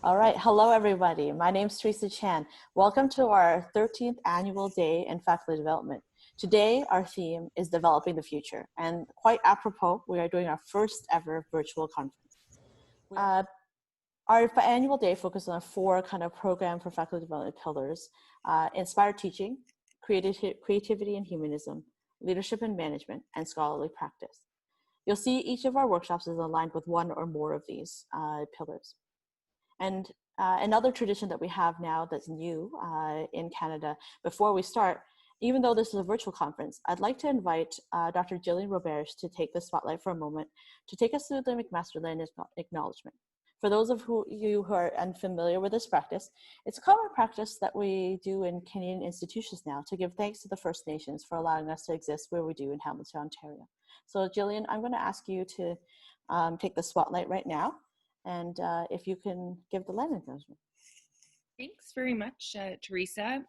All right, hello everybody. My name is Teresa Chan. Welcome to our 13th annual day in faculty development. Today, our theme is developing the future, and quite apropos, we are doing our first ever virtual conference. Our annual day focuses on four kind of program for faculty development pillars: inspired teaching, creativity and humanism, leadership and management, and scholarly practice. You'll see each of our workshops is aligned with one or more of these pillars. And another tradition that we have now that's new in Canada, before we start, even though this is a virtual conference, I'd like to invite Dr. Jillian Roberge to take the spotlight for a moment to take us through the McMaster Land Acknowledgement. For those of you who are unfamiliar with this practice, it's a common practice that we do in Canadian institutions now to give thanks to the First Nations for allowing us to exist where we do in Hamilton, Ontario. So Jillian, I'm going to ask you to take the spotlight right now, and if you can give the land acknowledgement. Thanks very much, Teresa.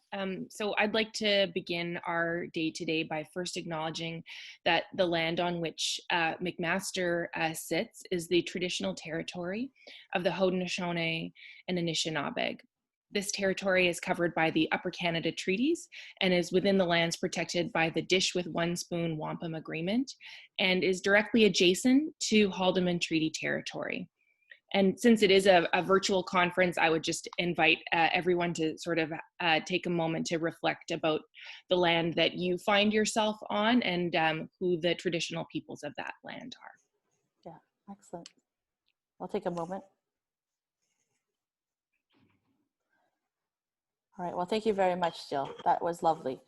So I'd like to begin our day today by first acknowledging that the land on which McMaster sits is the traditional territory of the Haudenosaunee and Anishnaabeg. This territory is covered by the Upper Canada Treaties and is within the lands protected by the Dish with One Spoon Wampum Agreement and is directly adjacent to Haldimand Treaty territory. And since it is a virtual conference, I would just invite everyone to sort of take a moment to reflect about the land that you find yourself on and who the traditional peoples of that land are. Yeah, excellent. I'll take a moment. All right, well, thank you very much, Jill. That was lovely.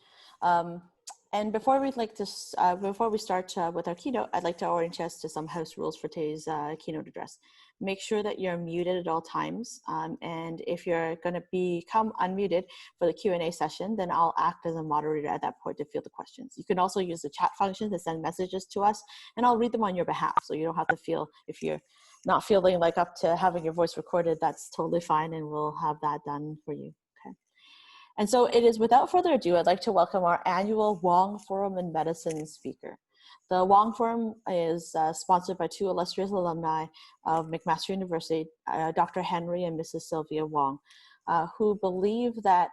And before we start with our keynote, I'd like to orient us to some house rules for today's keynote address. Make sure that you're muted at all times. And if you're going to become unmuted for the Q&A session, then I'll act as a moderator at that point to field the questions. You can also use the chat function to send messages to us, and I'll read them on your behalf. So you don't have to feel, if you're not feeling like up to having your voice recorded, that's totally fine, and we'll have that done for you. And so it is without further ado, I'd like to welcome our annual Wong Forum in Medicine speaker. The Wong Forum is sponsored by two illustrious alumni of McMaster University, Dr. Henry and Mrs. Sylvia Wong, who believe that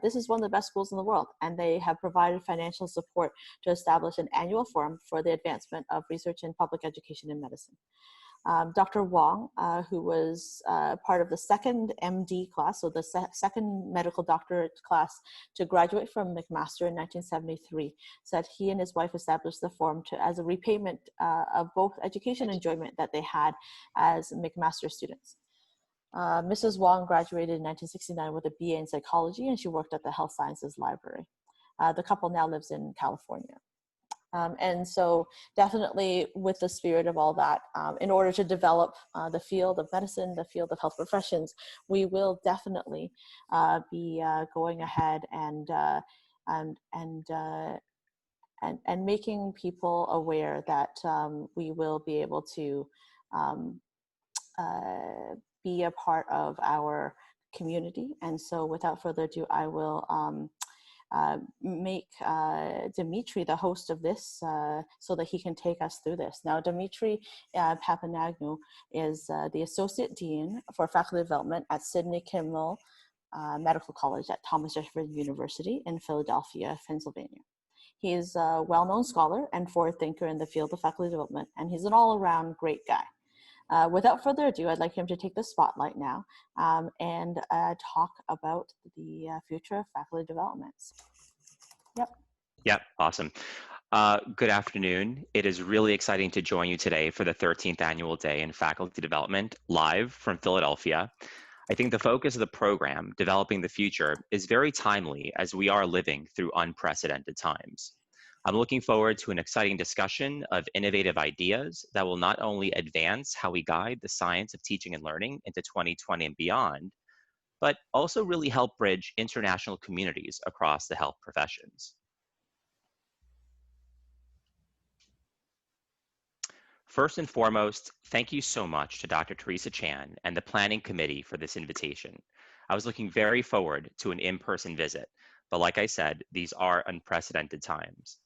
this is one of the best schools in the world, and they have provided financial support to establish an annual forum for the advancement of research in public education in medicine. Dr. Wong, who was part of the second MD class, so the second medical doctorate class to graduate from McMaster in 1973, said he and his wife established the forum as a repayment of both education enjoyment that they had as McMaster students. Mrs. Wong graduated in 1969 with a BA in psychology, and she worked at the Health Sciences Library. The couple now lives in California. And so definitely with the spirit of all that, in order to develop the field of medicine, the field of health professions, we will definitely be going ahead and making people aware that we will be able to be a part of our community. And so without further ado, I will make Dimitri the host of this so that he can take us through this. Now, Dimitrios Papanagnou is the Associate Dean for Faculty Development at Sidney Kimmel Medical College at Thomas Jefferson University in Philadelphia, Pennsylvania. He is a well-known scholar and forward thinker in the field of faculty development, and he's an all-around great guy. Without further ado, I'd like him to take the spotlight now and talk about the future of faculty developments. Yep, awesome. Good afternoon. It is really exciting to join you today for the 13th annual day in faculty development, live from Philadelphia. I think the focus of the program, Developing the Future, is very timely as we are living through unprecedented times. I'm looking forward to an exciting discussion of innovative ideas that will not only advance how we guide the science of teaching and learning into 2020 and beyond, but also really help bridge international communities across the health professions. First and foremost, thank you so much to Dr. Teresa Chan and the planning committee for this invitation. I was looking very forward to an in-person visit, but like I said, these are unprecedented times.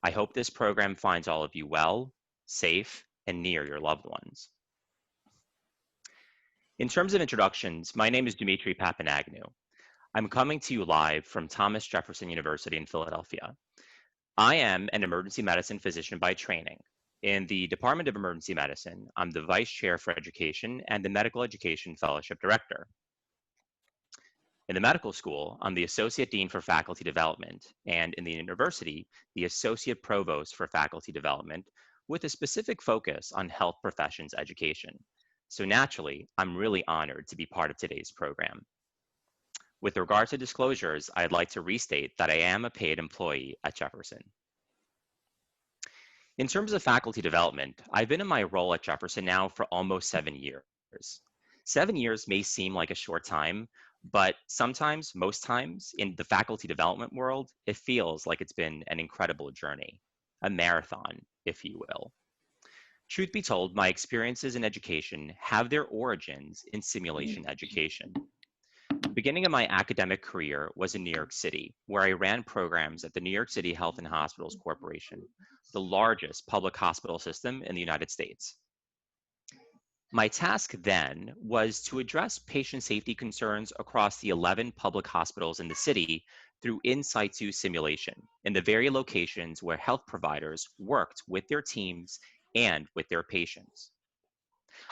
I hope this program finds all of you well, safe, and near your loved ones. In terms of introductions, my name is Dimitrios Papanagnou. I'm coming to you live from Thomas Jefferson University in Philadelphia. I am an emergency medicine physician by training. In the Department of Emergency Medicine, I'm the Vice Chair for Education and the Medical Education Fellowship Director. In the medical school, I'm the Associate Dean for Faculty Development, and in the university, the Associate Provost for Faculty Development, with a specific focus on health professions education. So naturally, I'm really honored to be part of today's program. With regard to disclosures, I'd like to restate that I am a paid employee at Jefferson. In terms of faculty development, I've been in my role at Jefferson now for almost 7 years. 7 years may seem like a short time, but sometimes, most times, in the faculty development world, it feels like it's been an incredible journey, a marathon, if you will. Truth be told, my experiences in education have their origins in simulation education. The beginning of my academic career was in New York City, where I ran programs at the New York City Health and Hospitals Corporation, the largest public hospital system in the United States. My task then was to address patient safety concerns across the 11 public hospitals in the city through in situ simulation in the very locations where health providers worked with their teams and with their patients.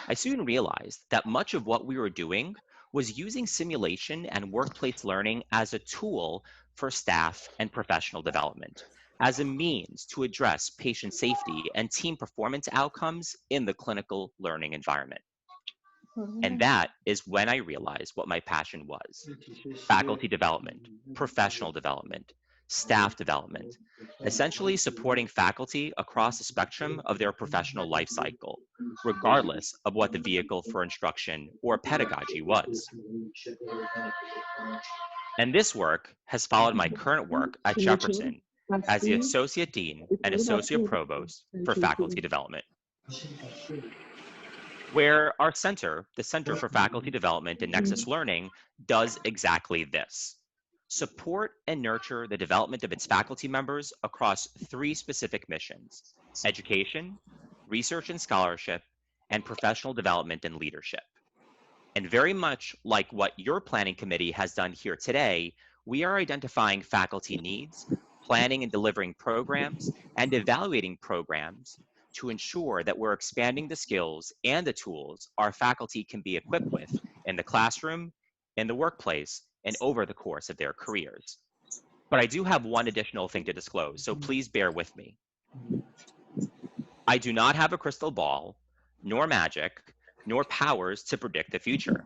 I soon realized that much of what we were doing was using simulation and workplace learning as a tool for staff and professional development, as a means to address patient safety and team performance outcomes in the clinical learning environment. And that is when I realized what my passion was: faculty development, professional development, staff development, essentially supporting faculty across the spectrum of their professional life cycle, regardless of what the vehicle for instruction or pedagogy was. And this work has followed my current work at Jefferson as the Associate Dean and Associate Provost for Faculty Development, where our center, the Center for Faculty Development and Nexus Learning, does exactly this: support and nurture the development of its faculty members across 3 specific missions: education, research and scholarship, and professional development and leadership. And very much like what your planning committee has done here today, we are identifying faculty needs, planning and delivering programs, and evaluating programs to ensure that we're expanding the skills and the tools our faculty can be equipped with in the classroom, in the workplace, and over the course of their careers. But I do have one additional thing to disclose, so please bear with me. I do not have a crystal ball, nor magic, nor powers to predict the future.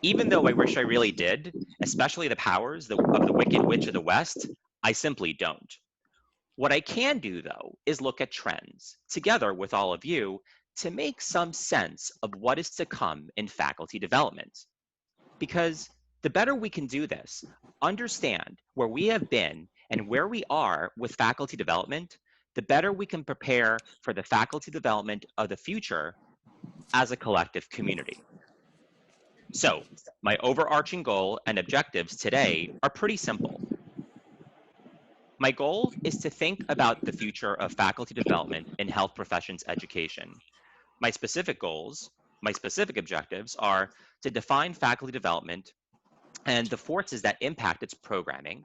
Even though I wish I really did, especially the powers of the Wicked Witch of the West, I simply don't. What I can do, though, is look at trends, together with all of you, to make some sense of what is to come in faculty development. Because the better we can do this, understand where we have been and where we are with faculty development, the better we can prepare for the faculty development of the future as a collective community. So, my overarching goal and objectives today are pretty simple. My goal is to think about the future of faculty development in health professions education. My specific goals, my specific objectives are to define faculty development and the forces that impact its programming,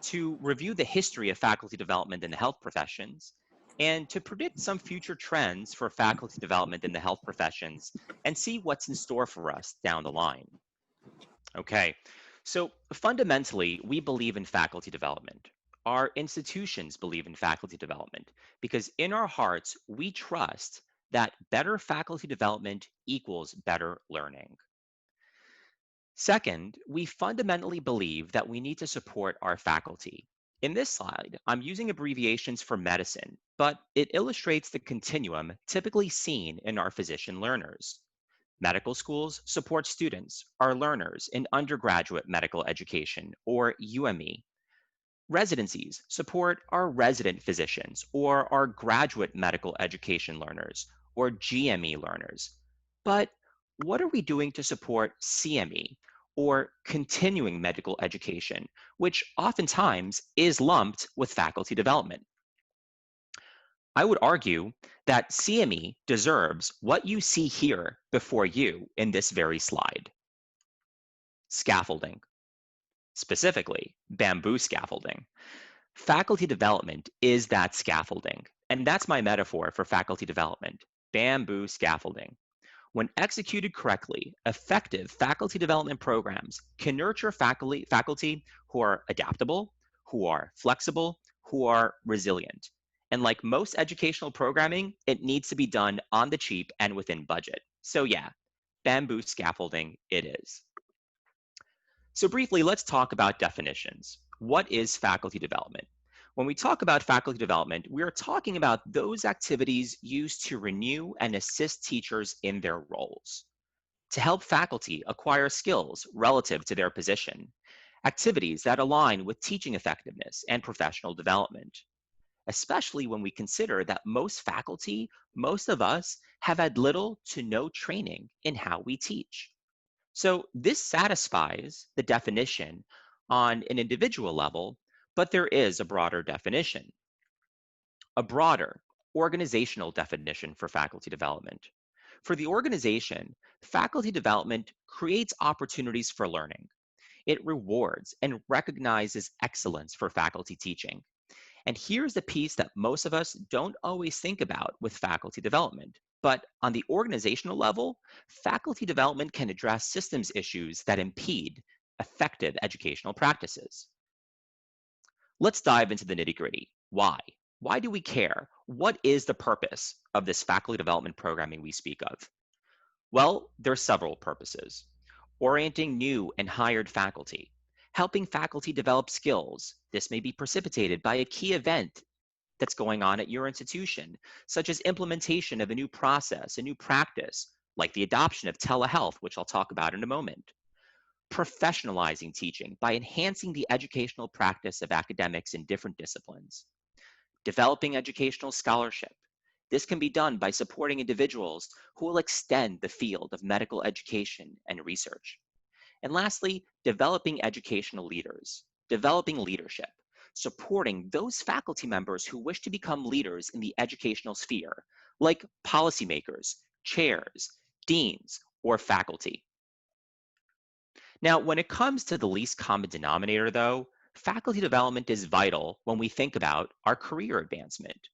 to review the history of faculty development in the health professions, and to predict some future trends for faculty development in the health professions and see what's in store for us down the line. Okay, so fundamentally, we believe in faculty development. Our institutions believe in faculty development because in our hearts, we trust that better faculty development equals better learning. Second, we fundamentally believe that we need to support our faculty. In this slide, I'm using abbreviations for medicine, but it illustrates the continuum typically seen in our physician learners. Medical schools support students, our learners, in undergraduate medical education, or UME. Residencies support our resident physicians, or our graduate medical education learners, or GME learners. But what are we doing to support CME, or continuing medical education, which oftentimes is lumped with faculty development? I would argue that CME deserves what you see here before you in this very slide. Scaffolding, specifically bamboo scaffolding. Faculty development is that scaffolding, and that's my metaphor for faculty development, bamboo scaffolding. When executed correctly, effective faculty development programs can nurture faculty who are adaptable, who are flexible, who are resilient. And like most educational programming, it needs to be done on the cheap and within budget. So yeah, bamboo scaffolding it is. So briefly, let's talk about definitions. What is faculty development? When we talk about faculty development, we are talking about those activities used to renew and assist teachers in their roles, to help faculty acquire skills relative to their position, activities that align with teaching effectiveness and professional development, especially when we consider that most faculty, most of us, have had little to no training in how we teach. So this satisfies the definition on an individual level, but there is a broader definition, a broader organizational definition for faculty development. For the organization, faculty development creates opportunities for learning. It rewards and recognizes excellence for faculty teaching. And here's the piece that most of us don't always think about with faculty development. But on the organizational level, faculty development can address systems issues that impede effective educational practices. Let's dive into the nitty-gritty. Why? Why do we care? What is the purpose of this faculty development programming we speak of? Well, there are several purposes. Orienting new and hired faculty, helping faculty develop skills. This may be precipitated by a key event that's going on at your institution, such as implementation of a new process, a new practice, like the adoption of telehealth, which I'll talk about in a moment. Professionalizing teaching by enhancing the educational practice of academics in different disciplines. Developing educational scholarship. This can be done by supporting individuals who will extend the field of medical education and research. And lastly, developing educational leaders, developing leadership, supporting those faculty members who wish to become leaders in the educational sphere, like policymakers, chairs, deans, or faculty. Now, when it comes to the least common denominator, though, faculty development is vital when we think about our career advancement.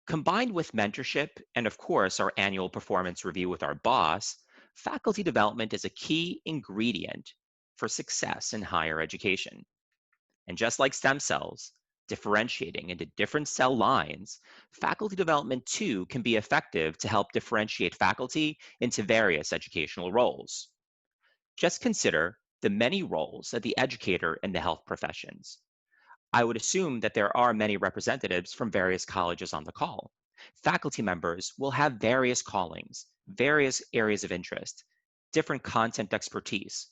Combined with mentorship and, of course, our annual performance review with our boss, faculty development is a key ingredient for success in higher education. And just like stem cells, differentiating into different cell lines, faculty development too can be effective to help differentiate faculty into various educational roles. Just consider the many roles of the educator in the health professions. I would assume that there are many representatives from various colleges on the call. Faculty members will have various callings, various areas of interest, different content expertise.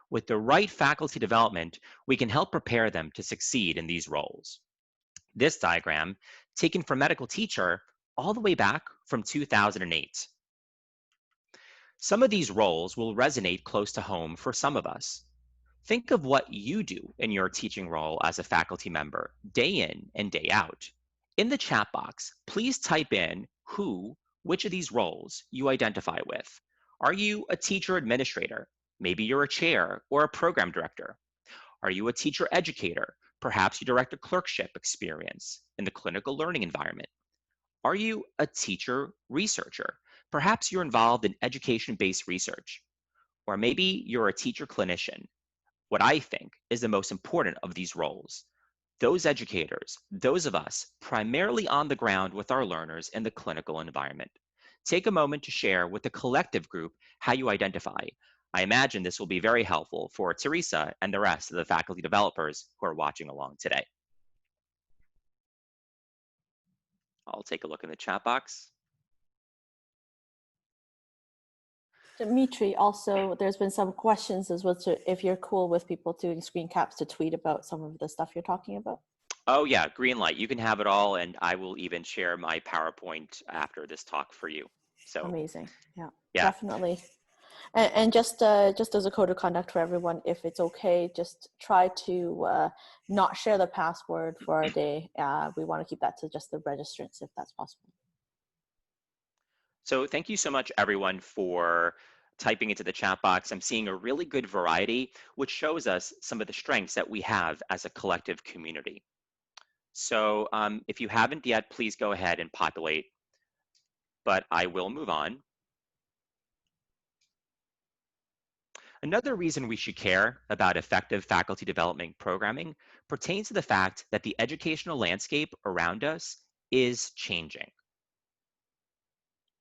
With the right faculty development, we can help prepare them to succeed in these roles. This diagram, taken from medical teacher all the way back from 2008. Some of these roles will resonate close to home for some of us. Think of what you do in your teaching role as a faculty member, day in and day out. In the chat box, please type in which of these roles you identify with. Are you a teacher administrator? Maybe you're a chair or a program director. Are you a teacher educator? Perhaps you direct a clerkship experience in the clinical learning environment. Are you a teacher researcher? Perhaps you're involved in education-based research. Or maybe you're a teacher clinician. What I think is the most important of these roles. Those educators, those of us primarily on the ground with our learners in the clinical environment. Take a moment to share with the collective group how you identify. I imagine this will be very helpful for Teresa and the rest of the faculty developers who are watching along today. I'll take a look in the chat box. Dimitri, also, there's been some questions as well, to if you're cool with people doing screen caps to tweet about some of the stuff you're talking about. Oh yeah, green light. You can have it all, and I will even share my PowerPoint after this talk for you. So amazing. Yeah, definitely. And just as a code of conduct for everyone, if it's okay, just try to not share the password for our day. We want to keep that to just the registrants if that's possible. So thank you so much, everyone, for typing into the chat box. I'm seeing a really good variety, which shows us some of the strengths that we have as a collective community. So if you haven't yet, please go ahead and populate, but I will move on. Another reason we should care about effective faculty development programming pertains to the fact that the educational landscape around us is changing.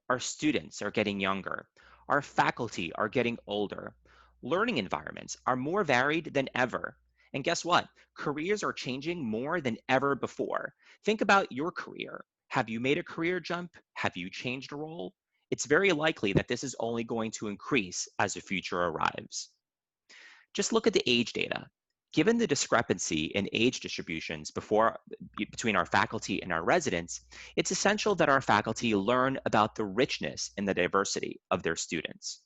Our students are getting younger. Our faculty are getting older. Learning environments are more varied than ever. And guess what? Careers are changing more than ever before. Think about your career. Have you made a career jump? Have you changed a role? It's very likely that this is only going to increase as the future arrives. Just look at the age data. Given the discrepancy in age distributions between our faculty and our residents, it's essential that our faculty learn about the richness and the diversity of their students.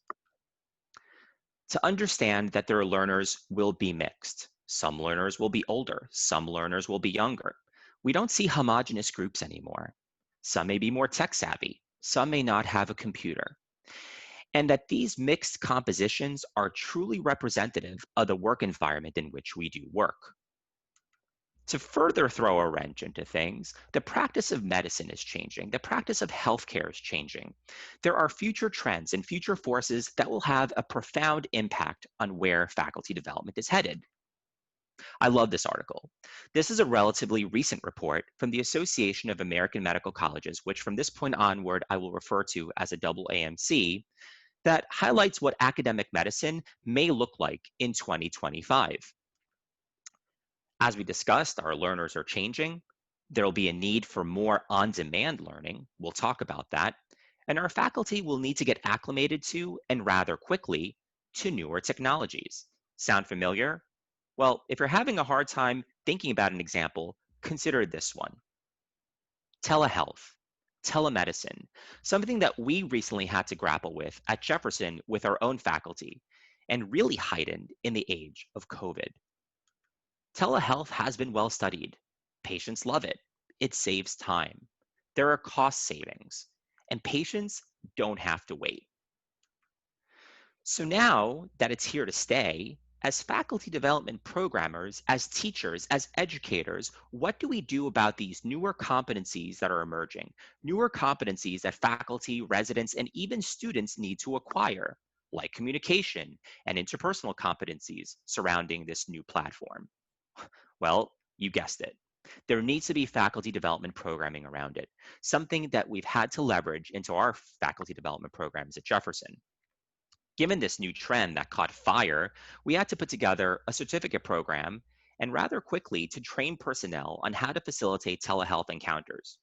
To understand that their learners will be mixed. Some learners will be older, some learners will be younger. We don't see homogeneous groups anymore. Some may be more tech savvy, some may not have a computer. And that these mixed compositions are truly representative of the work environment in which we do work. To further throw a wrench into things, the practice of medicine is changing. The practice of healthcare is changing. There are future trends and future forces that will have a profound impact on where faculty development is headed. I love this article. This is a relatively recent report from the Association of American Medical Colleges, which from this point onward I will refer to as a AAMC, that highlights what academic medicine may look like in 2025. As we discussed, our learners are changing. There will be a need for more on-demand learning. We'll talk about that. And our faculty will need to get acclimated to, and rather quickly, to newer technologies. Sound familiar? Well, if you're having a hard time thinking about an example, consider this one. Telehealth. Telemedicine, something that we recently had to grapple with at Jefferson with our own faculty, and really heightened in the age of COVID. Telehealth has been well studied. Patients love it. It saves time. There are cost savings, and patients don't have to wait. So now that it's here to stay, as faculty development programmers, as teachers, as educators, what do we do about these newer competencies that are emerging? Newer competencies that faculty, residents, and even students need to acquire, like communication and interpersonal competencies surrounding this new platform. Well, you guessed it. There needs to be faculty development programming around it, something that we've had to leverage into our faculty development programs at Jefferson. Given this new trend that caught fire, we had to put together a certificate program and rather quickly to train personnel on how to facilitate telehealth encounters.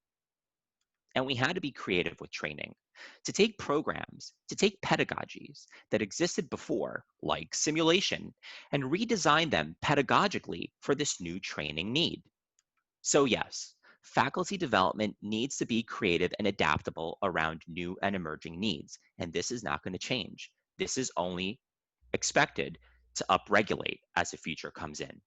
And we had to be creative with training, to take programs, to take pedagogies that existed before, like simulation, and redesign them pedagogically for this new training need. So yes, faculty development needs to be creative and adaptable around new and emerging needs, and this is not going to change. This is only expected to upregulate as the future comes in.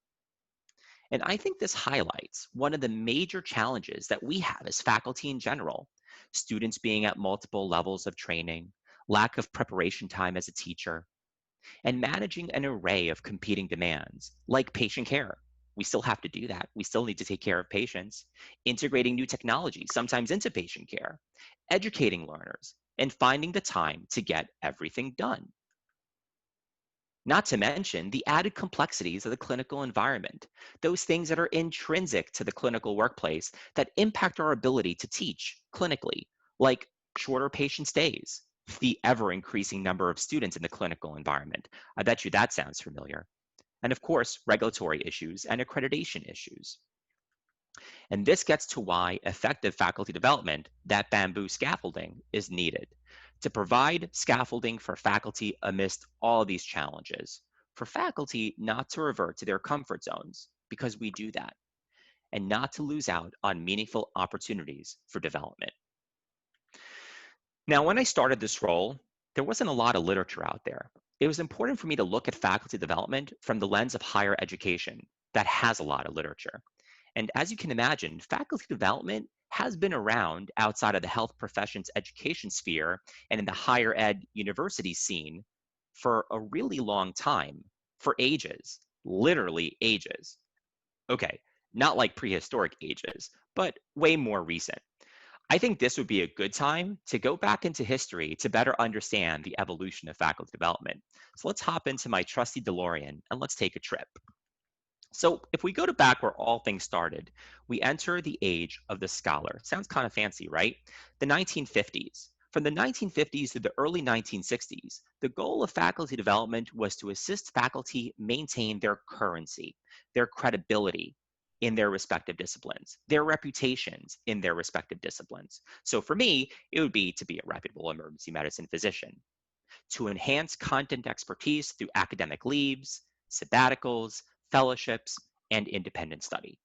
And I think this highlights one of the major challenges that we have as faculty in general, students being at multiple levels of training, lack of preparation time as a teacher, and managing an array of competing demands like patient care. We still have to do that. We still need to take care of patients, integrating new technology, sometimes into patient care, educating learners, and finding the time to get everything done. Not to mention the added complexities of the clinical environment, those things that are intrinsic to the clinical workplace that impact our ability to teach clinically, like shorter patient stays, the ever-increasing number of students in the clinical environment. I bet you that sounds familiar. And of course, regulatory issues and accreditation issues. And this gets to why effective faculty development, that bamboo scaffolding, is needed to provide scaffolding for faculty amidst all these challenges, for faculty not to revert to their comfort zones, because we do that, and not to lose out on meaningful opportunities for development. Now, when I started this role, there wasn't a lot of literature out there. It was important for me to look at faculty development from the lens of higher education that has a lot of literature. And as you can imagine, faculty development has been around outside of the health professions education sphere and in the higher ed university scene for a really long time, for ages, literally ages. Okay, not like prehistoric ages, but way more recent. I think this would be a good time to go back into history to better understand the evolution of faculty development. So let's hop into my trusty DeLorean and let's take a trip. So if we go to back where all things started, we enter the age of the scholar. Sounds kind of fancy, right? The 1950s. From the 1950s to the early 1960s, the goal of faculty development was to assist faculty maintain their currency, their credibility in their respective disciplines, their reputations in their respective disciplines. So for me, it would be to be a reputable emergency medicine physician, to enhance content expertise through academic leaves, sabbaticals, fellowships, and independent study.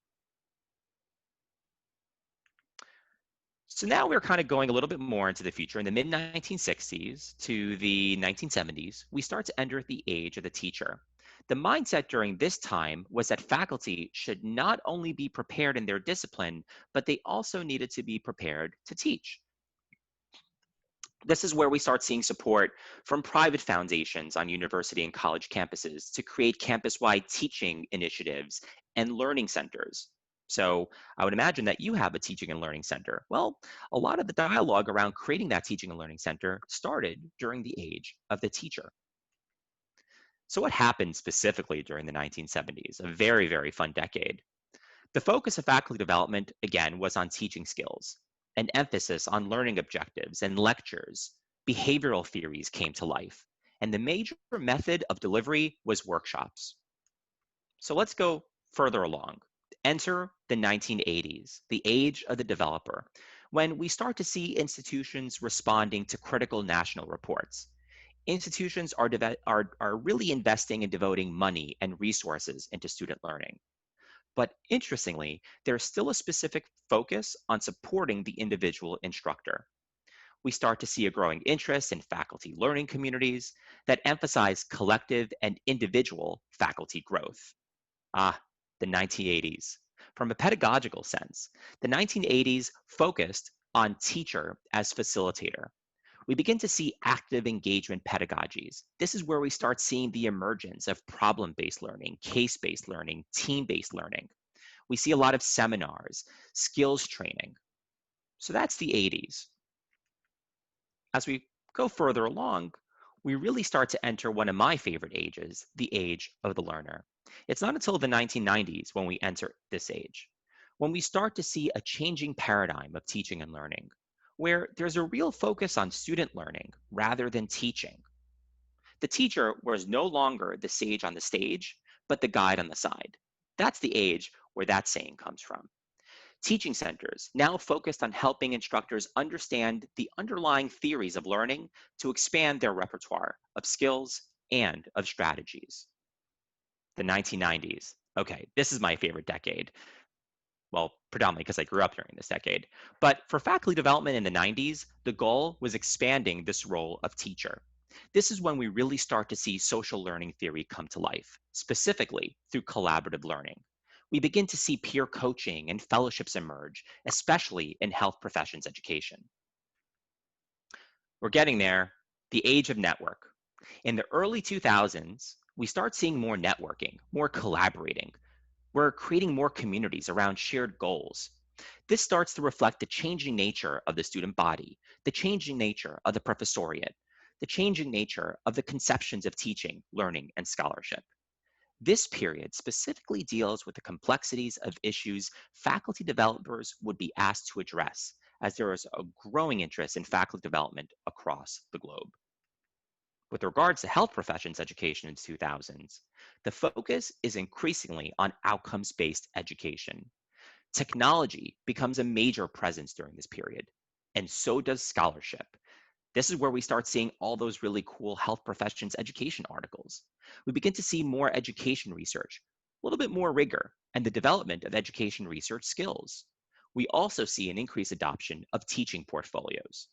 So now we're kind of going a little bit more into the future. In the mid-1960s to the 1970s, we start to enter the age of the teacher. The mindset during this time was that faculty should not only be prepared in their discipline, but they also needed to be prepared to teach. This is where we start seeing support from private foundations on university and college campuses to create campus-wide teaching initiatives and learning centers. So I would imagine that you have a teaching and learning center. Well, a lot of the dialogue around creating that teaching and learning center started during the age of the teacher. So what happened specifically during the 1970s? A very, very fun decade. The focus of faculty development, again, was on teaching skills. An emphasis on learning objectives and lectures. Behavioral theories came to life. And the major method of delivery was workshops. So let's go further along. Enter the 1980s, the age of the developer, when we start to see institutions responding to critical national reports. Institutions are really investing and devoting money and resources into student learning. But interestingly, there's still a specific focus on supporting the individual instructor. We start to see a growing interest in faculty learning communities that emphasize collective and individual faculty growth. The 1980s. From a pedagogical sense, the 1980s focused on teacher as facilitator. We begin to see active engagement pedagogies. This is where we start seeing the emergence of problem-based learning, case-based learning, team-based learning. We see a lot of seminars, skills training. So that's the 80s. As we go further along, we really start to enter one of my favorite ages, the age of the learner. It's not until the 1990s when we enter this age, when we start to see a changing paradigm of teaching and learning, where there's a real focus on student learning rather than teaching. The teacher was no longer the sage on the stage, but the guide on the side. That's the age where that saying comes from. Teaching centers now focused on helping instructors understand the underlying theories of learning to expand their repertoire of skills and of strategies. The 1990s. Okay, this is my favorite decade. Well, predominantly because I grew up during this decade. But for faculty development in the 90s, the goal was expanding this role of teacher. This is when we really start to see social learning theory come to life, specifically through collaborative learning. We begin to see peer coaching and fellowships emerge, especially in health professions education. We're getting there, the age of network. In the early 2000s, we start seeing more networking, more collaborating. We're creating more communities around shared goals. This starts to reflect the changing nature of the student body, the changing nature of the professoriate, the changing nature of the conceptions of teaching, learning, and scholarship. This period specifically deals with the complexities of issues faculty developers would be asked to address, as there is a growing interest in faculty development across the globe. With regards to health professions education in the 2000s, the focus is increasingly on outcomes-based education. Technology becomes a major presence during this period, and so does scholarship. This is where we start seeing all those really cool health professions education articles. We begin to see more education research, a little bit more rigor, and the development of education research skills. We also see an increased adoption of teaching portfolios.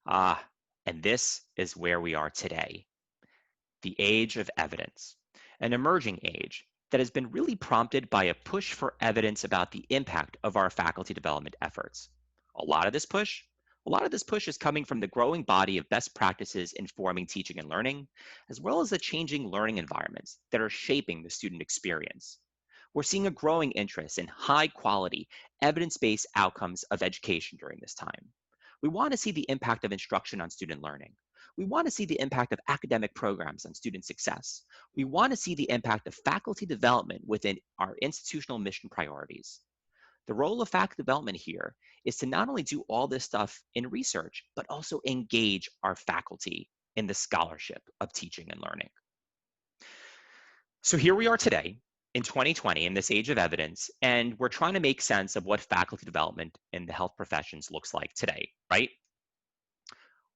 And this is where we are today. The age of evidence, an emerging age that has been really prompted by a push for evidence about the impact of our faculty development efforts. A lot of this push is coming from the growing body of best practices informing teaching and learning, as well as the changing learning environments that are shaping the student experience. We're seeing a growing interest in high quality, evidence-based outcomes of education during this time. We want to see the impact of instruction on student learning. We want to see the impact of academic programs on student success. We want to see the impact of faculty development within our institutional mission priorities. The role of faculty development here is to not only do all this stuff in research, but also engage our faculty in the scholarship of teaching and learning. So here we are today in 2020 in this age of evidence, and we're trying to make sense of what faculty development in the health professions looks like today, right?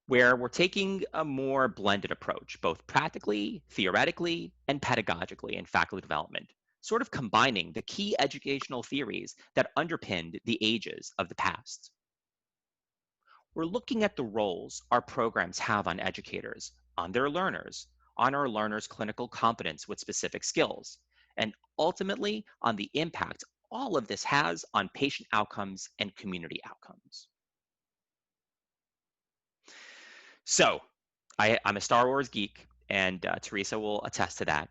Where we're taking a more blended approach, both practically, theoretically, and pedagogically in faculty development, sort of combining the key educational theories that underpinned the ages of the past. We're looking at the roles our programs have on educators, on their learners, on our learners' clinical competence with specific skills, and ultimately on the impact all of this has on patient outcomes and community outcomes. So I'm a Star Wars geek, and Teresa will attest to that.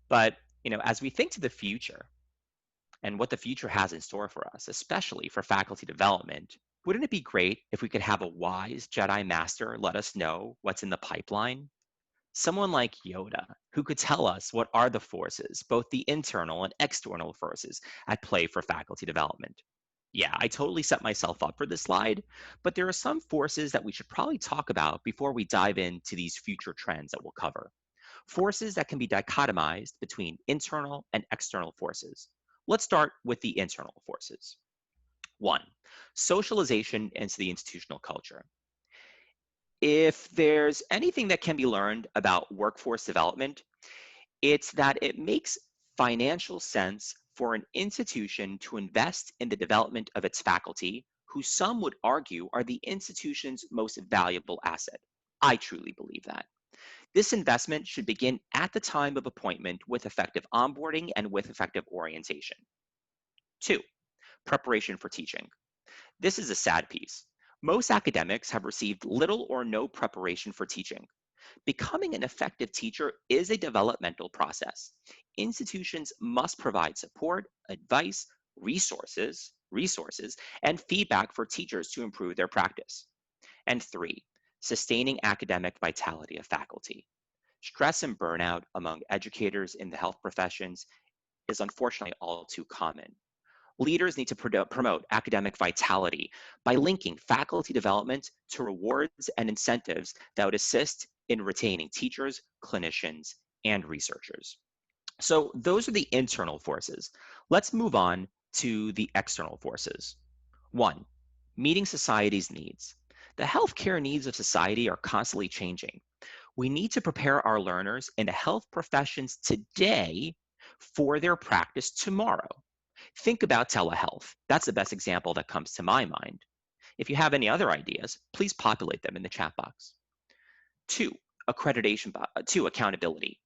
But as we think to the future and what the future has in store for us, especially for faculty development, wouldn't it be great if we could have a wise Jedi Master let us know what's in the pipeline? Someone like Yoda, who could tell us what are the forces, both the internal and external forces, at play for faculty development. Yeah, I totally set myself up for this slide, but there are some forces that we should probably talk about before we dive into these future trends that we'll cover. Forces that can be dichotomized between internal and external forces. Let's start with the internal forces. 1, socialization into the institutional culture. If there's anything that can be learned about workforce development, it's that it makes financial sense for an institution to invest in the development of its faculty, who some would argue are the institution's most valuable asset. I truly believe that. This investment should begin at the time of appointment with effective onboarding and with effective orientation. 2, preparation for teaching. This is a sad piece. Most academics have received little or no preparation for teaching. Becoming an effective teacher is a developmental process. Institutions must provide support, advice, resources, and feedback for teachers to improve their practice. And 3, sustaining academic vitality of faculty. Stress and burnout among educators in the health professions is unfortunately all too common. Leaders need to promote academic vitality by linking faculty development to rewards and incentives that would assist in retaining teachers, clinicians, and researchers. So those are the internal forces. Let's move on to the external forces. 1, meeting society's needs. The healthcare needs of society are constantly changing. We need to prepare our learners in the health professions today for their practice tomorrow. Think about telehealth. That's the best example that comes to my mind. If you have any other ideas, please populate them in the chat box. 2, accountability.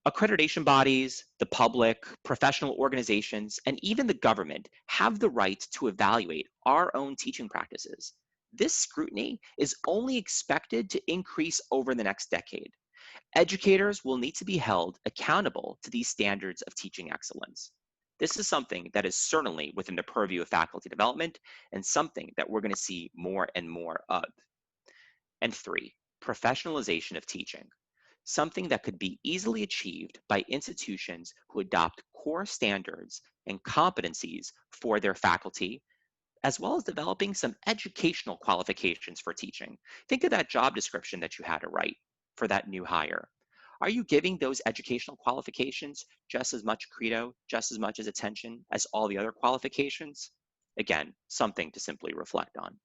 Accreditation bodies, the public, professional organizations, and even the government have the right to evaluate our own teaching practices. This scrutiny is only expected to increase over the next decade. Educators will need to be held accountable to these standards of teaching excellence. This is something that is certainly within the purview of faculty development and something that we're going to see more and more of. And 3, professionalization of teaching, something that could be easily achieved by institutions who adopt core standards and competencies for their faculty, as well as developing some educational qualifications for teaching. Think of that job description that you had to write for that new hire. Are you giving those educational qualifications just as much credo, just as much as attention as all the other qualifications? Again, something to simply reflect on.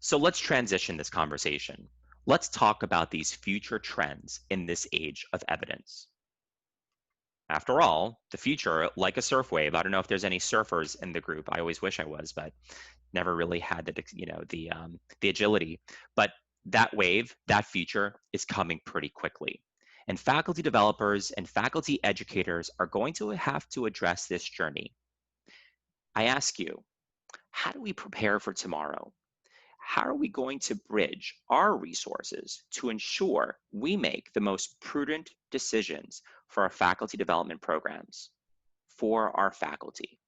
So let's transition this conversation. Let's talk about these future trends in this age of evidence. After all, the future, like a surf wave, I don't know if there's any surfers in the group. I always wish I was, but never really had the agility. But that wave, that future is coming pretty quickly. And faculty developers and faculty educators are going to have to address this journey. I ask you, how do we prepare for tomorrow? How are we going to bridge our resources to ensure we make the most prudent decisions for our faculty development programs, for our faculty?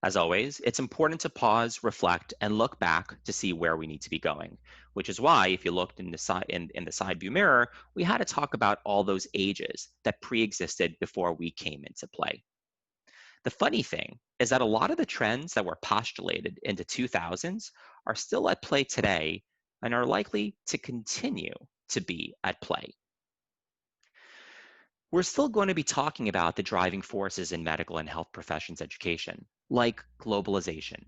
As always, it's important to pause, reflect, and look back to see where we need to be going, which is why if you looked in the side view mirror, we had to talk about all those ages that pre-existed before we came into play. The funny thing is that a lot of the trends that were postulated in the 2000s are still at play today and are likely to continue to be at play. We're still going to be talking about the driving forces in medical and health professions education, like globalization,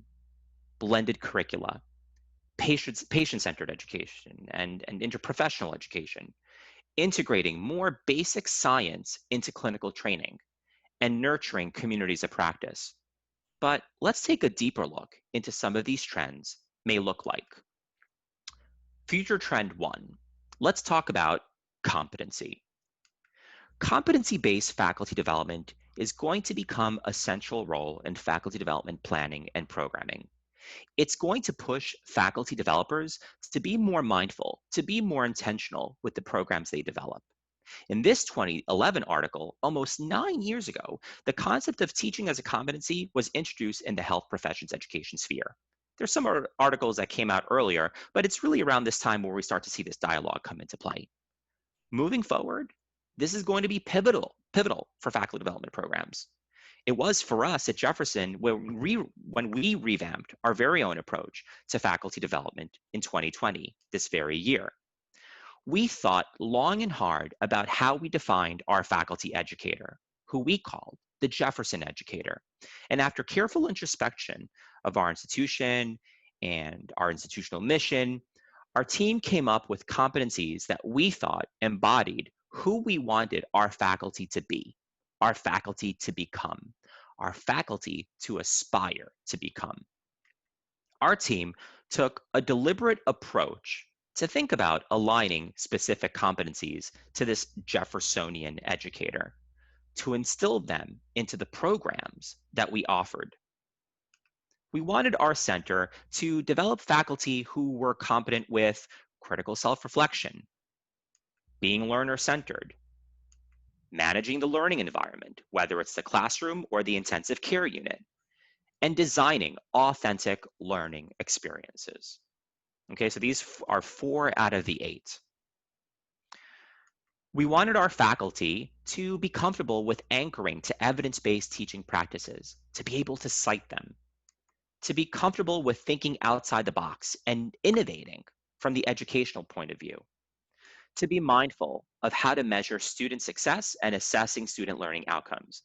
blended curricula, patient-centered education, and interprofessional education, integrating more basic science into clinical training, and nurturing communities of practice. But let's take a deeper look into some of these trends may look like. Future trend 1, let's talk about competency. Competency-based faculty development is going to become a central role in faculty development planning and programming. It's going to push faculty developers to be more mindful, to be more intentional with the programs they develop. In this 2011 article, almost 9 years ago, the concept of teaching as a competency was introduced in the health professions education sphere. There's some articles that came out earlier, but it's really around this time where we start to see this dialogue come into play. Moving forward, this is going to be pivotal for faculty development programs. It was for us at Jefferson when we revamped our very own approach to faculty development in 2020, this very year. We thought long and hard about how we defined our faculty educator, who we called the Jefferson Educator. And after careful introspection of our institution and our institutional mission, our team came up with competencies that we thought embodied who we wanted our faculty to be, our faculty to become, our faculty to aspire to become. Our team took a deliberate approach to think about aligning specific competencies to this Jeffersonian educator, to instill them into the programs that we offered. We wanted our center to develop faculty who were competent with critical self-reflection, being learner-centered, managing the learning environment, whether it's the classroom or the intensive care unit, and designing authentic learning experiences. Okay, so these are 4 out of the 8. We wanted our faculty to be comfortable with anchoring to evidence-based teaching practices, to be able to cite them, to be comfortable with thinking outside the box and innovating from the educational point of view, to be mindful of how to measure student success and assessing student learning outcomes.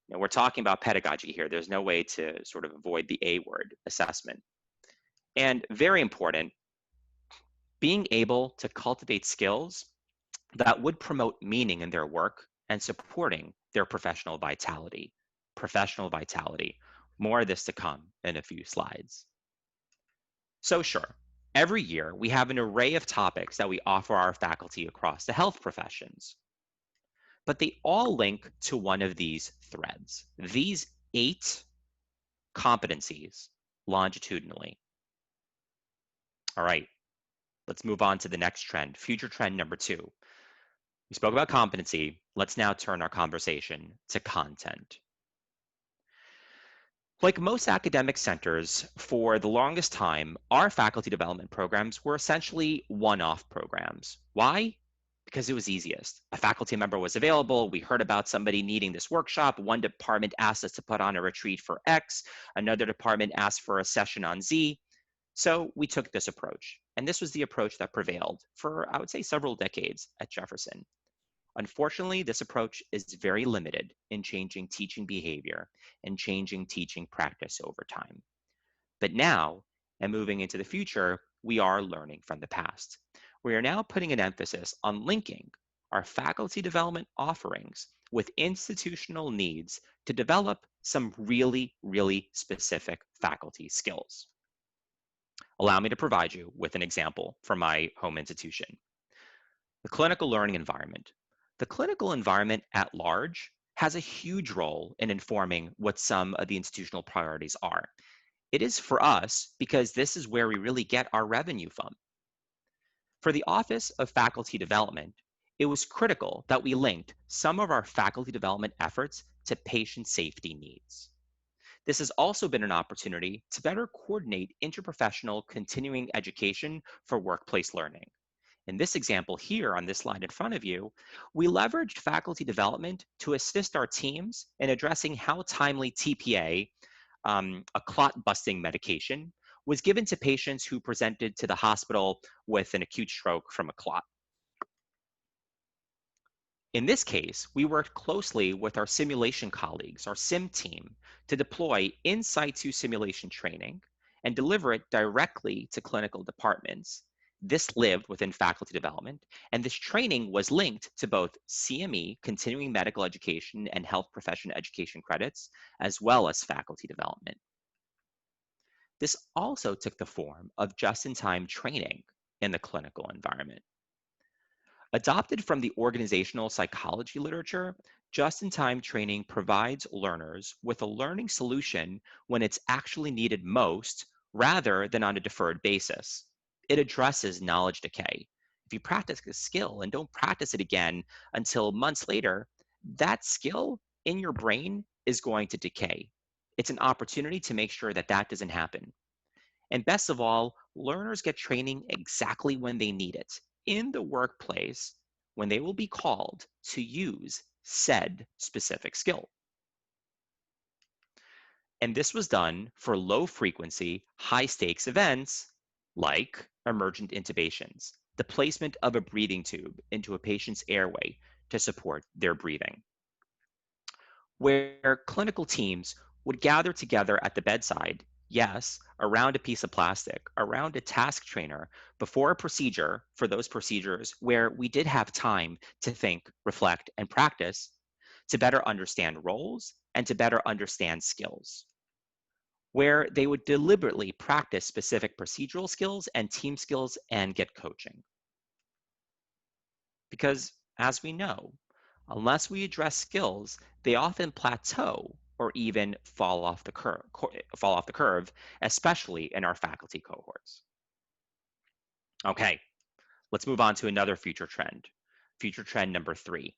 Now, we're talking about pedagogy here. There's no way to sort of avoid the A word, assessment. And very important, being able to cultivate skills that would promote meaning in their work and supporting their professional vitality. Professional vitality. More of this to come in a few slides. So sure, every year we have an array of topics that we offer our faculty across the health professions, but they all link to one of these threads, these 8 competencies longitudinally. All right, let's move on to the next trend, future trend number 2. We spoke about competency. Let's now turn our conversation to content. Like most academic centers, for the longest time, our faculty development programs were essentially one-off programs. Why? Because it was easiest. A faculty member was available, we heard about somebody needing this workshop, one department asked us to put on a retreat for X, another department asked for a session on Z. So we took this approach, and this was the approach that prevailed for, I would say, several decades at Jefferson. Unfortunately, this approach is very limited in changing teaching behavior and changing teaching practice over time. But now, and moving into the future, we are learning from the past. We are now putting an emphasis on linking our faculty development offerings with institutional needs to develop some really, really specific faculty skills. Allow me to provide you with an example from my home institution. The clinical learning environment. The clinical environment at large has a huge role in informing what some of the institutional priorities are. It is for us because this is where we really get our revenue from. For the Office of Faculty Development, it was critical that we linked some of our faculty development efforts to patient safety needs. This has also been an opportunity to better coordinate interprofessional continuing education for workplace learning. In this example here on this slide in front of you, we leveraged faculty development to assist our teams in addressing how timely TPA, a clot-busting medication, was given to patients who presented to the hospital with an acute stroke from a clot. In this case, we worked closely with our simulation colleagues, our sim team, to deploy in situ simulation training and deliver it directly to clinical departments. This lived within faculty development, and this training was linked to both CME, continuing medical education, and health profession education credits, as well as faculty development. This also took the form of just-in-time training in the clinical environment. Adopted from the organizational psychology literature, just-in-time training provides learners with a learning solution when it's actually needed most, rather than on a deferred basis. It addresses knowledge decay. If you practice a skill and don't practice it again until months later, that skill in your brain is going to decay. It's an opportunity to make sure that that doesn't happen. And best of all, learners get training exactly when they need it, in the workplace, when they will be called to use said specific skill. And this was done for low frequency, high stakes events like emergent intubations, the placement of a breathing tube into a patient's airway to support their breathing, where clinical teams would gather together at the bedside, yes, around a piece of plastic, around a task trainer, before a procedure, for those procedures where we did have time to think, reflect, and practice to better understand roles and to better understand skills, where they would deliberately practice specific procedural skills and team skills and get coaching. Because as we know, unless we address skills, they often plateau or even fall off the curve, especially in our faculty cohorts. Okay, let's move on to another future trend number 3.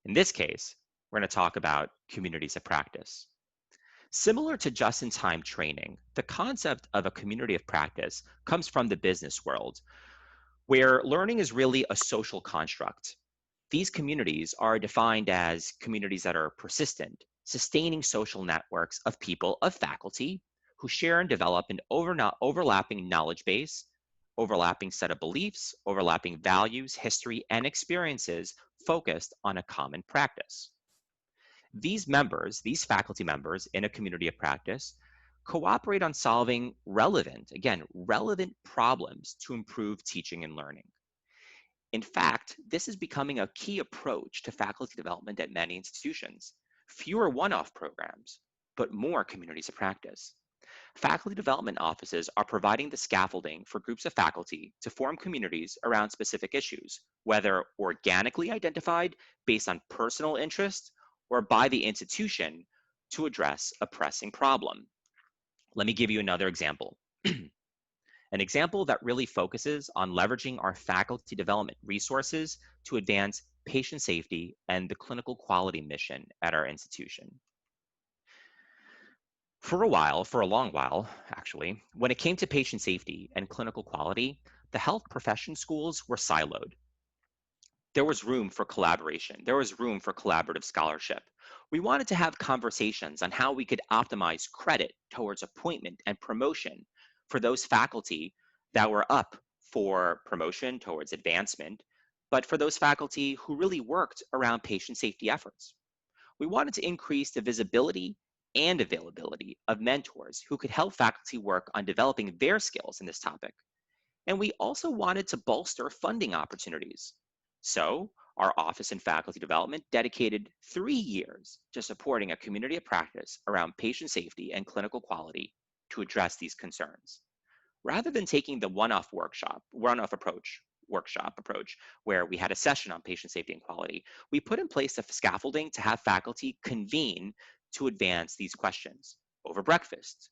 In this case, we're going to talk about communities of practice. Similar to just-in-time training, the concept of a community of practice comes from the business world, where learning is really a social construct. These communities are defined as communities that are persistent, sustaining social networks of people, of faculty, who share and develop an overlapping knowledge base, overlapping set of beliefs, overlapping values, history, and experiences focused on a common practice. These members, these faculty members in a community of practice, cooperate on solving relevant problems to improve teaching and learning. In fact, this is becoming a key approach to faculty development at many institutions. Fewer one-off programs, but more communities of practice. Faculty development offices are providing the scaffolding for groups of faculty to form communities around specific issues, whether organically identified based on personal interest or by the institution to address a pressing problem. Let me give you another example. An example that really focuses on leveraging our faculty development resources to advance patient safety and the clinical quality mission at our institution. For a long while, actually, when it came to patient safety and clinical quality, the health profession schools were siloed. There was room for collaboration. There was room for collaborative scholarship. We wanted to have conversations on how we could optimize credit towards appointment and promotion for those faculty that were up for promotion towards advancement, but for those faculty who really worked around patient safety efforts. We wanted to increase the visibility and availability of mentors who could help faculty work on developing their skills in this topic. And we also wanted to bolster funding opportunities. So our Office in Faculty Development dedicated 3 years to supporting a community of practice around patient safety and clinical quality to address these concerns. Rather than taking the one-off workshop approach, where we had a session on patient safety and quality, we put in place the scaffolding to have faculty convene to advance these questions over breakfast,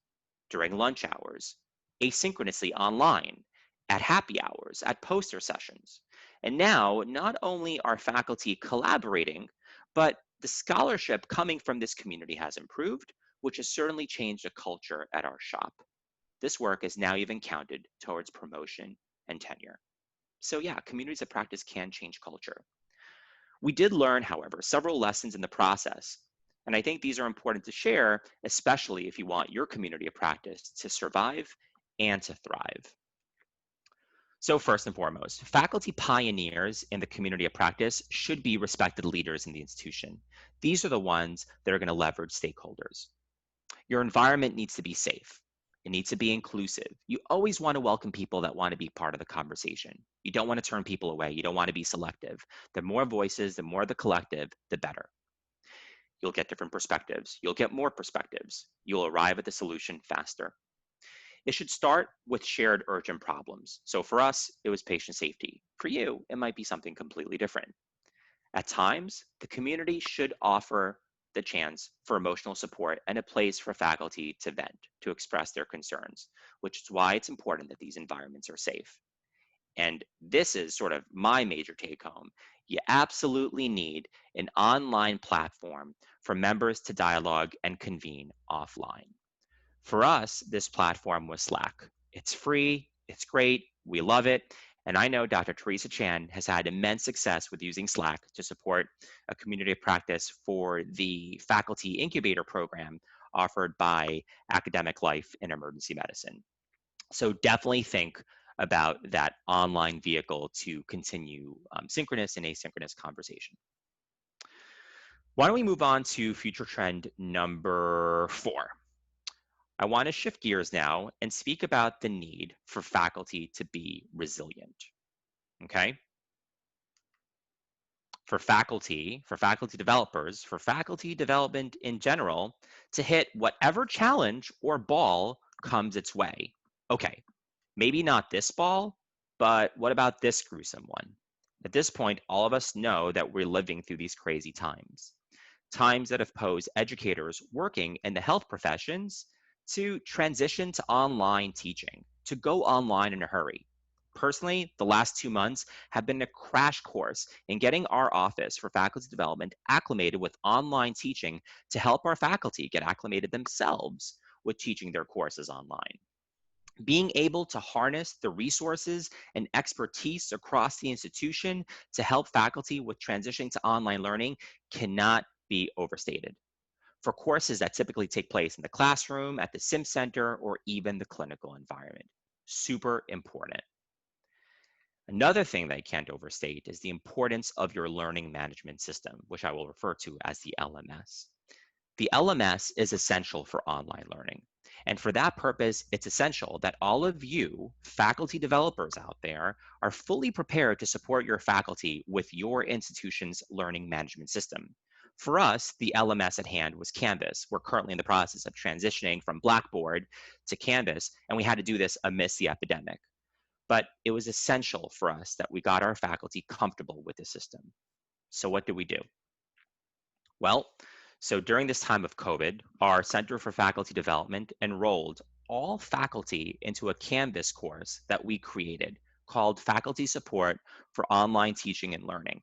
during lunch hours, asynchronously online, at happy hours, at poster sessions. And now, not only are faculty collaborating, but the scholarship coming from this community has improved, which has certainly changed the culture at our shop. This work is now even counted towards promotion and tenure. So yeah, communities of practice can change culture. We did learn, however, several lessons in the process, and I think these are important to share, especially if you want your community of practice to survive and to thrive. So first and foremost, faculty pioneers in the community of practice should be respected leaders in the institution. These are the ones that are going to leverage stakeholders. Your environment needs to be safe. It needs to be inclusive. You always want to welcome people that want to be part of the conversation. You don't want to turn people away. You don't want to be selective. The more voices, the more the collective, the better. You'll get different perspectives. You'll get more perspectives. You'll arrive at the solution faster. It should start with shared urgent problems. So for us, it was patient safety. For you, it might be something completely different. At times, the community should offer the chance for emotional support and a place for faculty to vent, to express their concerns, which is why it's important that these environments are safe. And this is sort of my major take home. You absolutely need an online platform for members to dialogue and convene offline. For us, this platform was Slack. It's free, it's great, we love it. And I know Dr. Teresa Chan has had immense success with using Slack to support a community of practice for the faculty incubator program offered by Academic Life in Emergency Medicine. So definitely think about that online vehicle to continue synchronous and asynchronous conversation. Why don't we move on to future trend number 4? I want to shift gears now and speak about the need for faculty to be resilient, okay? For faculty developers, for faculty development in general, to hit whatever challenge or ball comes its way. Okay, maybe not this ball, but what about this gruesome one? At this point, all of us know that we're living through these crazy times. Times that have posed educators working in the health professions to transition to online teaching, to go online in a hurry. Personally, the last 2 months have been a crash course in getting our Office for Faculty Development acclimated with online teaching to help our faculty get acclimated themselves with teaching their courses online. Being able to harness the resources and expertise across the institution to help faculty with transitioning to online learning cannot be overstated. For courses that typically take place in the classroom, at the sim center, or even the clinical environment. Super important. Another thing that I can't overstate is the importance of your learning management system, which I will refer to as the LMS. The LMS is essential for online learning. And for that purpose, it's essential that all of you faculty developers out there are fully prepared to support your faculty with your institution's learning management system. For us, the LMS at hand was Canvas. We're currently in the process of transitioning from Blackboard to Canvas, and we had to do this amidst the epidemic. But it was essential for us that we got our faculty comfortable with the system. So what did we do? Well, so during this time of COVID, our Center for Faculty Development enrolled all faculty into a Canvas course that we created called Faculty Support for Online Teaching and Learning.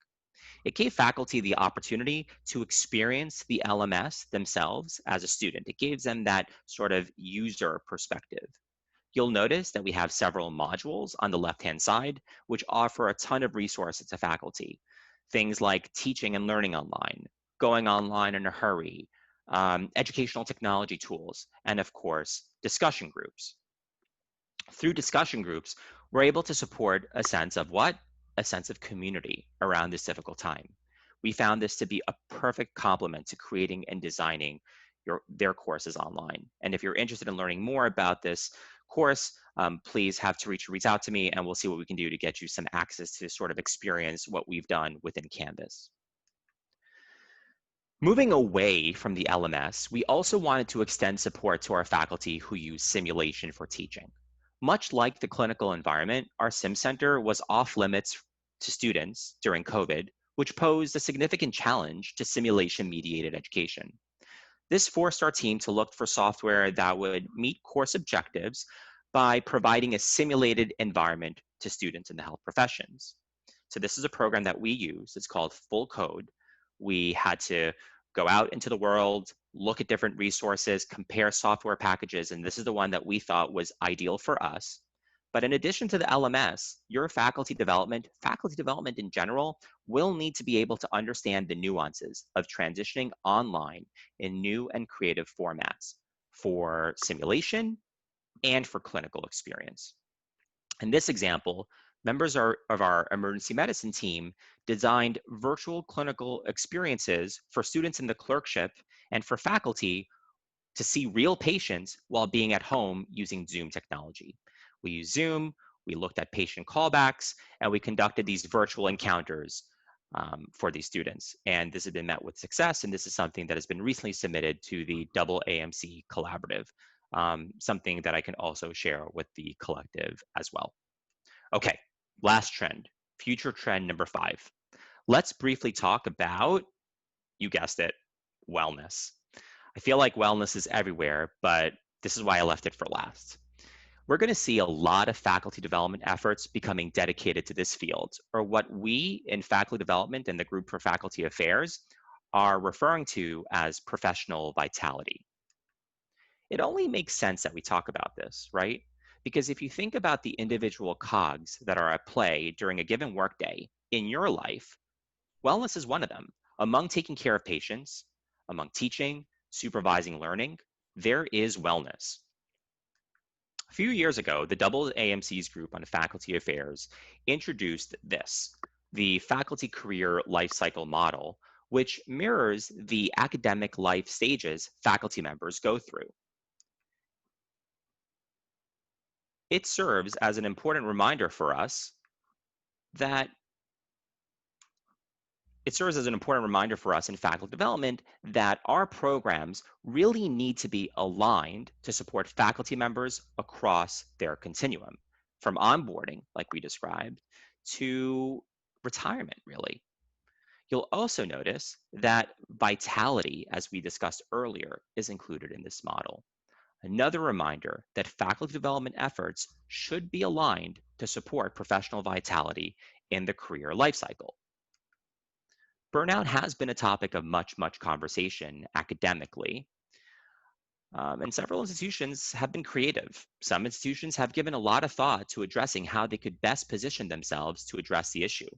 It gave faculty the opportunity to experience the LMS themselves as a student. It gives them that sort of user perspective. You'll notice that we have several modules on the left-hand side, which offer a ton of resources to faculty. Things like teaching and learning online, going online in a hurry, educational technology tools, and of course, discussion groups. Through discussion groups, we're able to support a sense of what? A sense of community around this difficult time. We found this to be a perfect complement to creating and designing their courses online. And if you're interested in learning more about this course, please have to reach out to me, and we'll see what we can do to get you some access to sort of experience what we've done within Canvas. Moving away from the LMS, we also wanted to extend support to our faculty who use simulation for teaching. Much like the clinical environment, our Sim Center was off limits to students during COVID, which posed a significant challenge to simulation-mediated education. This forced our team to look for software that would meet course objectives by providing a simulated environment to students in the health professions. So this is a program that we use. It's called Full Code. We had to go out into the world, look at different resources, compare software packages, and this is the one that we thought was ideal for us. But in addition to the LMS, your faculty development in general, will need to be able to understand the nuances of transitioning online in new and creative formats for simulation and for clinical experience. In this example, members of our emergency medicine team designed virtual clinical experiences for students in the clerkship and for faculty to see real patients while being at home using Zoom technology. We used Zoom, we looked at patient callbacks, and we conducted these virtual encounters for these students. And this has been met with success, and this is something that has been recently submitted to the AAMC Collaborative, something that I can also share with the collective as well. Okay, last trend, future trend number 5. Let's briefly talk about, you guessed it, wellness. I feel like wellness is everywhere, but this is why I left it for last. We're going to see a lot of faculty development efforts becoming dedicated to this field, or what we in faculty development and the group for faculty affairs are referring to as professional vitality. It only makes sense that we talk about this, right? Because if you think about the individual cogs that are at play during a given workday in your life, wellness is one of them. Among taking care of patients, among teaching, supervising learning, there is wellness. A few years ago, the AAMC's group on faculty affairs introduced this, the faculty career life cycle model, which mirrors the academic life stages faculty members go through. It serves as an important reminder for us that in faculty development that our programs really need to be aligned to support faculty members across their continuum, from onboarding, like we described, to retirement, really. You'll also notice that vitality, as we discussed earlier, is included in this model. Another reminder that faculty development efforts should be aligned to support professional vitality in the career life cycle. Burnout has been a topic of much conversation academically, and several institutions have been creative. Some institutions have given a lot of thought to addressing how they could best position themselves to address the issue.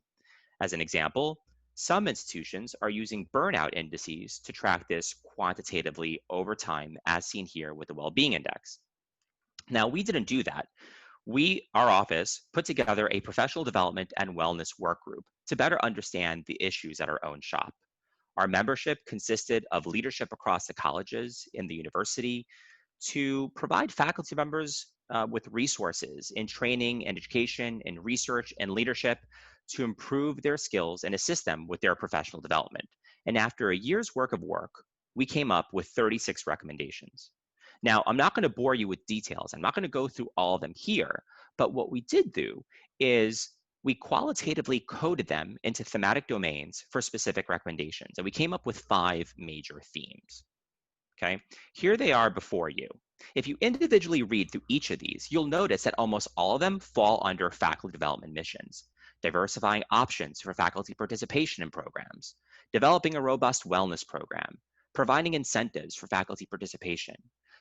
As an example, some institutions are using burnout indices to track this quantitatively over time, as seen here with the Wellbeing Index. Now, we didn't do that. Our office, put together a professional development and wellness work group to better understand the issues at our own shop. Our membership consisted of leadership across the colleges in the university to provide faculty members with resources in training and education, in research and leadership to improve their skills and assist them with their professional development. And after a year's work of work, we came up with 36 recommendations. Now, I'm not going to bore you with details. I'm not going to go through all of them here, but what we did do is we qualitatively coded them into thematic domains for specific recommendations, and we came up with 5 major themes. Okay, here they are before you. If you individually read through each of these, you'll notice that almost all of them fall under faculty development missions. Diversifying options for faculty participation in programs, developing a robust wellness program, providing incentives for faculty participation,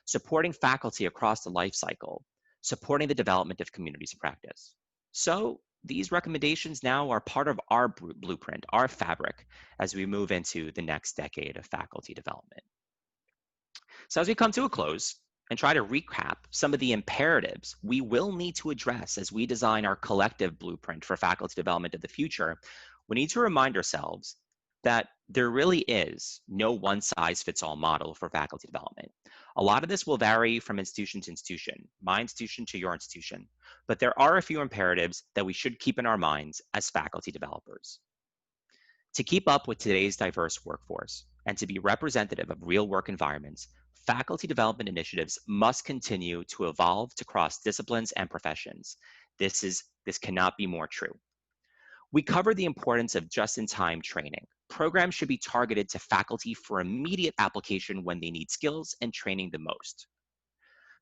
supporting faculty across the life cycle, supporting the development of communities of practice. So these recommendations now are part of our blueprint, our fabric, as we move into the next decade of faculty development. So as we come to a close and try to recap some of the imperatives we will need to address as we design our collective blueprint for faculty development of the future, we need to remind ourselves that there really is no one-size-fits-all model for faculty development. A lot of this will vary from institution to institution, my institution to your institution, but there are a few imperatives that we should keep in our minds as faculty developers. To keep up with today's diverse workforce and to be representative of real work environments, faculty development initiatives must continue to evolve to cross disciplines and professions. This cannot be more true. We covered the importance of just-in-time training. Programs should be targeted to faculty for immediate application when they need skills and training the most.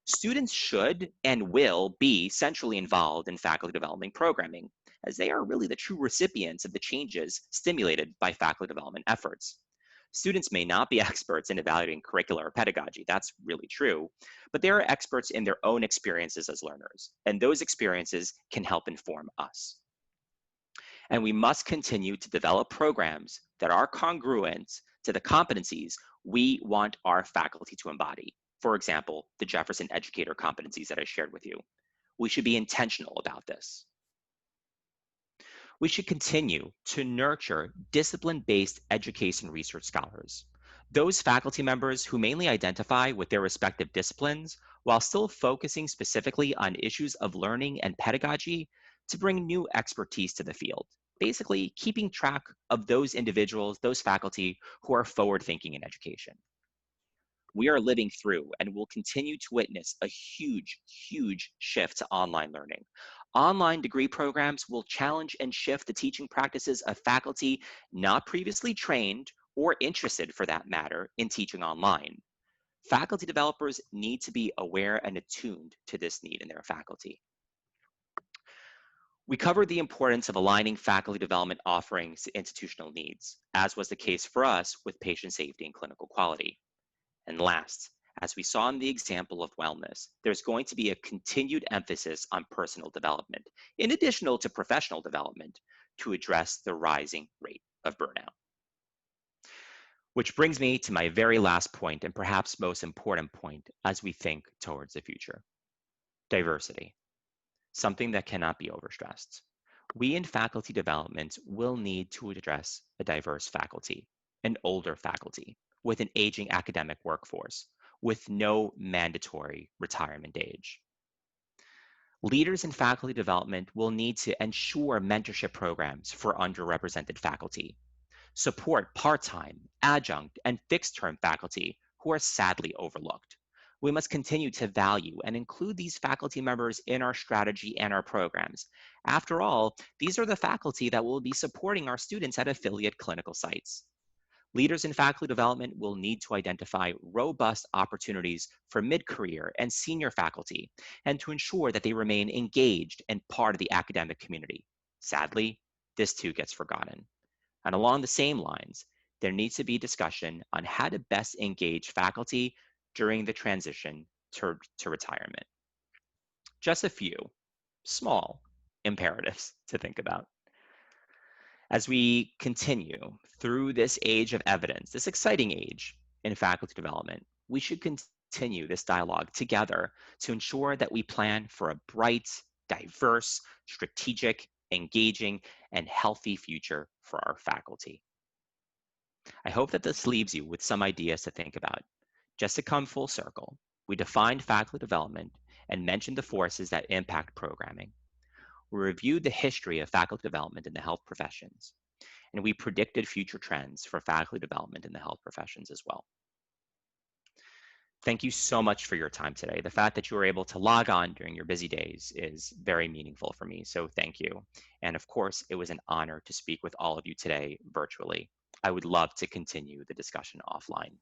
Students should and will be centrally involved in faculty development programming, as they are really the true recipients of the changes stimulated by faculty development efforts. Students may not be experts in evaluating curricular or pedagogy, that's really true, but they are experts in their own experiences as learners, and those experiences can help inform us. And we must continue to develop programs that are congruent to the competencies we want our faculty to embody. For example, the Jefferson Educator competencies that I shared with you. We should be intentional about this. We should continue to nurture discipline-based education research scholars, those faculty members who mainly identify with their respective disciplines while still focusing specifically on issues of learning and pedagogy to bring new expertise to the field, basically keeping track of those individuals, those faculty who are forward-thinking in education. We are living through and will continue to witness a huge, huge shift to online learning. Online degree programs will challenge and shift the teaching practices of faculty not previously trained or interested, for that matter, in teaching online. Faculty developers need to be aware and attuned to this need in their faculty. We covered the importance of aligning faculty development offerings to institutional needs, as was the case for us with patient safety and clinical quality. And last, as we saw in the example of wellness, there's going to be a continued emphasis on personal development, in addition to professional development, to address the rising rate of burnout. Which brings me to my very last point, and perhaps most important point as we think towards the future. Diversity, something that cannot be overstressed. We in faculty development will need to address a diverse faculty, an older faculty, with an aging academic workforce, with no mandatory retirement age. Leaders in faculty development will need to ensure mentorship programs for underrepresented faculty, support part-time, adjunct, and fixed-term faculty who are sadly overlooked. We must continue to value and include these faculty members in our strategy and our programs. After all, these are the faculty that will be supporting our students at affiliate clinical sites. Leaders in faculty development will need to identify robust opportunities for mid-career and senior faculty, and to ensure that they remain engaged and part of the academic community. Sadly, this too gets forgotten. And along the same lines, there needs to be discussion on how to best engage faculty during the transition to retirement. Just a few small imperatives to think about. As we continue through this age of evidence, this exciting age in faculty development, we should continue this dialogue together to ensure that we plan for a bright, diverse, strategic, engaging, and healthy future for our faculty. I hope that this leaves you with some ideas to think about. Just to come full circle, we defined faculty development and mentioned the forces that impact programming. We reviewed the history of faculty development in the health professions, and we predicted future trends for faculty development in the health professions as well. Thank you so much for your time today. The fact that you were able to log on during your busy days is very meaningful for me, so thank you. And of course, it was an honor to speak with all of you today virtually. I would love to continue the discussion offline.